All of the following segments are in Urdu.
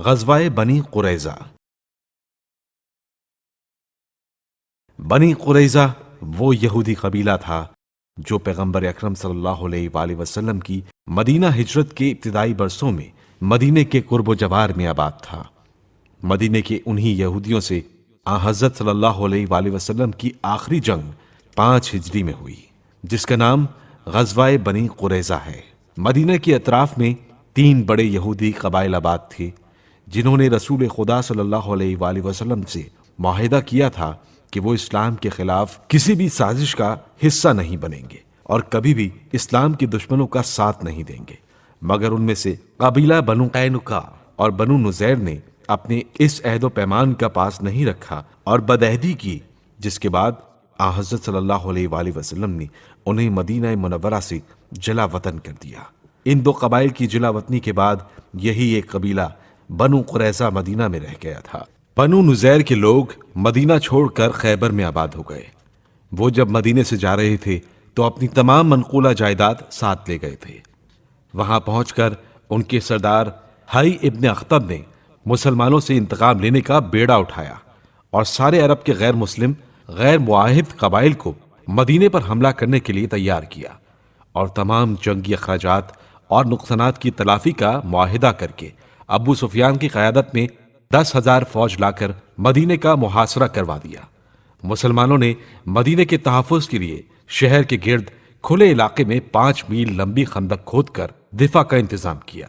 غزوہ بنی قریظہ۔ بنی قریظہ وہ یہودی قبیلہ تھا جو پیغمبر اکرم صلی اللہ علیہ وآلہ وسلم کی مدینہ ہجرت کے ابتدائی برسوں میں مدینے کے قرب و جوار میں آباد تھا۔ مدینے کے انہی یہودیوں سے حضرت صلی اللہ علیہ وآلہ وسلم کی آخری جنگ 5 ہجری میں ہوئی، جس کا نام غزوہ بنی قریظہ ہے۔ مدینہ کے اطراف میں 3 بڑے یہودی قبائل آباد تھے جنہوں نے رسول خدا صلی اللہ علیہ وآلہ وسلم سے معاہدہ کیا تھا کہ وہ اسلام کے خلاف کسی بھی سازش کا حصہ نہیں بنیں گے اور کبھی بھی اسلام کے دشمنوں کا ساتھ نہیں دیں گے، مگر ان میں سے قبیلہ بنو قینقاع اور بنو نذیر نے اپنے اس عہد و پیمان کا پاس نہیں رکھا اور بدعہدی کی، جس کے بعد حضرت صلی اللہ علیہ وآلہ وسلم نے انہیں مدینہ منورہ سے جلا وطن کر دیا۔ ان 2 قبائل کی جلا وطنی کے بعد یہی ایک قبیلہ بنو قریظہ مدینہ میں رہ گیا تھا۔ بنو نذیر کے لوگ مدینہ چھوڑ کر خیبر میں آباد ہو گئے۔ وہ جب مدینے سے جا رہے تھے تو اپنی تمام منقولہ جائیداد ساتھ لے گئے تھے۔ وہاں پہنچ کر ان کے سردار حی ابن اخطب نے مسلمانوں سے انتقام لینے کا بیڑا اٹھایا اور سارے عرب کے غیر مسلم غیر معاہد قبائل کو مدینے پر حملہ کرنے کے لیے تیار کیا اور تمام جنگی اخراجات اور نقصانات کی تلافی کا معاہدہ کر کے ابو سفیان کی قیادت میں 10,000 فوج لا کر مدینے کا محاصرہ کروا دیا۔ مسلمانوں نے مدینے کے تحفظ کے لیے شہر کے گرد کھلے علاقے میں 5 میل لمبی خندق کھود کر دفاع کا انتظام کیا۔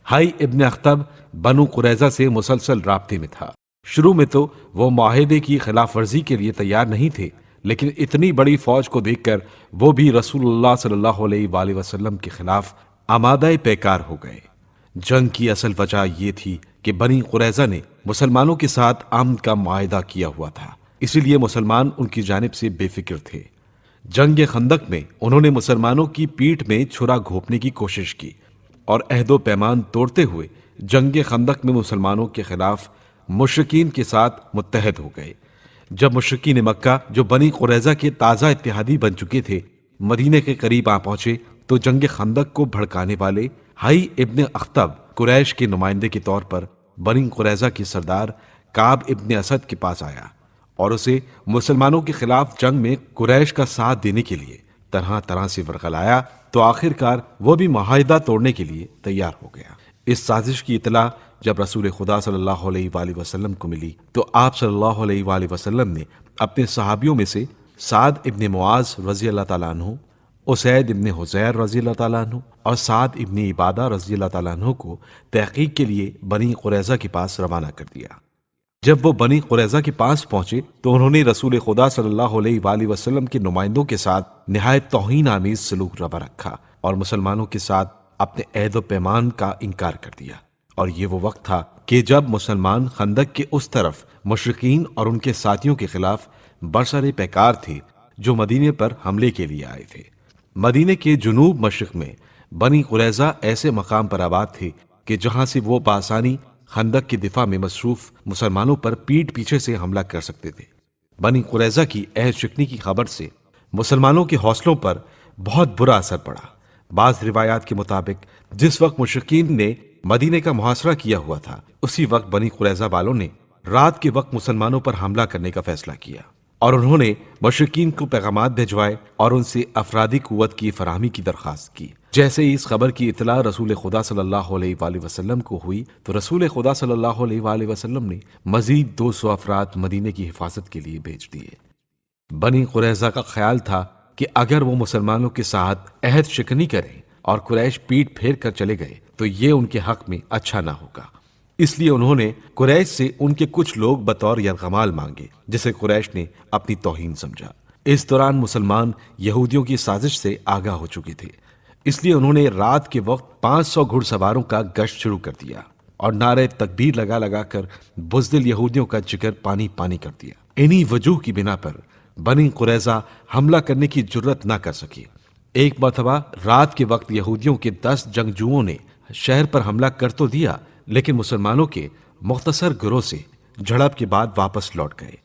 حی ابن اخطب بنو قریظہ سے مسلسل رابطے میں تھا۔ شروع میں تو وہ معاہدے کی خلاف ورزی کے لیے تیار نہیں تھے، لیکن اتنی بڑی فوج کو دیکھ کر وہ بھی رسول اللہ صلی اللہ علیہ وآلہ وسلم کے خلاف آمادہ پیکار ہو گئے۔ جنگ کی اصل وجہ یہ تھی کہ بنی قریظہ نے مسلمانوں کے ساتھ امن کا معاہدہ کیا ہوا تھا، اسی لیے مسلمان ان کی جانب سے بے فکر تھے۔ جنگ خندق میں انہوں نے مسلمانوں کی پیٹھ میں چھرا گھونپنے کی کوشش کی اور عہد و پیمان توڑتے ہوئے جنگ خندق میں مسلمانوں کے خلاف مشرکین کے ساتھ متحد ہو گئے۔ جب مشرکین مکہ جو بنی قریظہ کے تازہ اتحادی بن چکے تھے مدینے کے قریب آ پہنچے تو جنگ خندق کو بھڑکانے والے حی ابن اخطب قریش کے نمائندے کے طور پر بنی قریظہ کے سردار کعب ابن اسد کے پاس آیا اور اسے مسلمانوں کے خلاف جنگ میں قریش کا ساتھ دینے کے لیے طرح طرح سے ورغلایا تو آخر کار وہ بھی معاہدہ توڑنے کے لیے تیار ہو گیا۔ اس سازش کی اطلاع جب رسول خدا صلی اللہ علیہ وآلہ وسلم کو ملی تو آپ صلی اللہ علیہ وآلہ وسلم نے اپنے صحابیوں میں سے سعد ابن معاذ رضی اللہ تعالیٰ عنہ، اسید ابن حضیر رضی اللہ تعالیٰ عنہ اور سعد ابن عبادہ رضی اللہ تعالیٰ عنہ کو تحقیق کے لیے بنی قریظہ کے پاس روانہ کر دیا۔ جب وہ بنی قریظہ کے پاس پہنچے تو انہوں نے رسول خدا صلی اللہ علیہ وآلہ وسلم کے نمائندوں کے ساتھ نہایت توہین آمیز سلوک روا رکھا اور مسلمانوں کے ساتھ اپنے عہد و پیمان کا انکار کر دیا۔ اور یہ وہ وقت تھا کہ جب مسلمان خندق کے اس طرف مشرکین اور ان کے ساتھیوں کے خلاف برسر پیکار تھے جو مدینے پر حملے کے لیے آئے تھے۔ مدینے کے جنوب مشرق میں بنی قریظہ ایسے مقام پر آباد تھے کہ جہاں سے وہ بآسانی خندق کے دفاع میں مصروف مسلمانوں پر پیٹھ پیچھے سے حملہ کر سکتے تھے۔ بنی قریظہ کی عہد شکنی کی خبر سے مسلمانوں کے حوصلوں پر بہت برا اثر پڑا۔ بعض روایات کے مطابق جس وقت مشرکین نے مدینے کا محاصرہ کیا ہوا تھا اسی وقت بنی قریظہ والوں نے رات کے وقت مسلمانوں پر حملہ کرنے کا فیصلہ کیا اور انہوں نے مشرکین کو پیغامات بھجوائے اور ان سے افرادی قوت کی فراہمی کی درخواست کی۔ جیسے ہی اس خبر کی اطلاع رسول خدا صلی اللہ علیہ وآلہ وسلم کو ہوئی تو رسول خدا صلی اللہ علیہ وآلہ وسلم نے مزید 200 افراد مدینے کی حفاظت کے لیے بھیج دیے۔ بنی قریظہ کا خیال تھا کہ اگر وہ مسلمانوں کے ساتھ عہد شکنی کریں اور قریش پیٹ پھیر کر چلے گئے تو یہ ان کے حق میں اچھا نہ ہوگا، اس لیے انہوں نے قریش سے ان کے کچھ لوگ بطور یرغمال مانگے جسے قریش نے اپنی توہین سمجھا۔ اس دوران مسلمان یہودیوں کی سازش سے آگاہ ہو چکے تھے، اس لیے انہوں نے رات کے وقت 500 گھڑ سواروں کا گشت شروع کر دیا اور نعرے تکبیر لگا لگا کر بزدل یہودیوں کا جگر پانی پانی کر دیا۔ انہی وجوہ کی بنا پر بنی قریظہ حملہ کرنے کی جرت نہ کر سکی۔ ایک مرتبہ رات کے وقت یہودیوں کے 10 جنگجوؤں نے شہر پر حملہ کر تو دیا لیکن مسلمانوں کے مختصر گروہ سے جھڑپ کے بعد واپس لوٹ گئے۔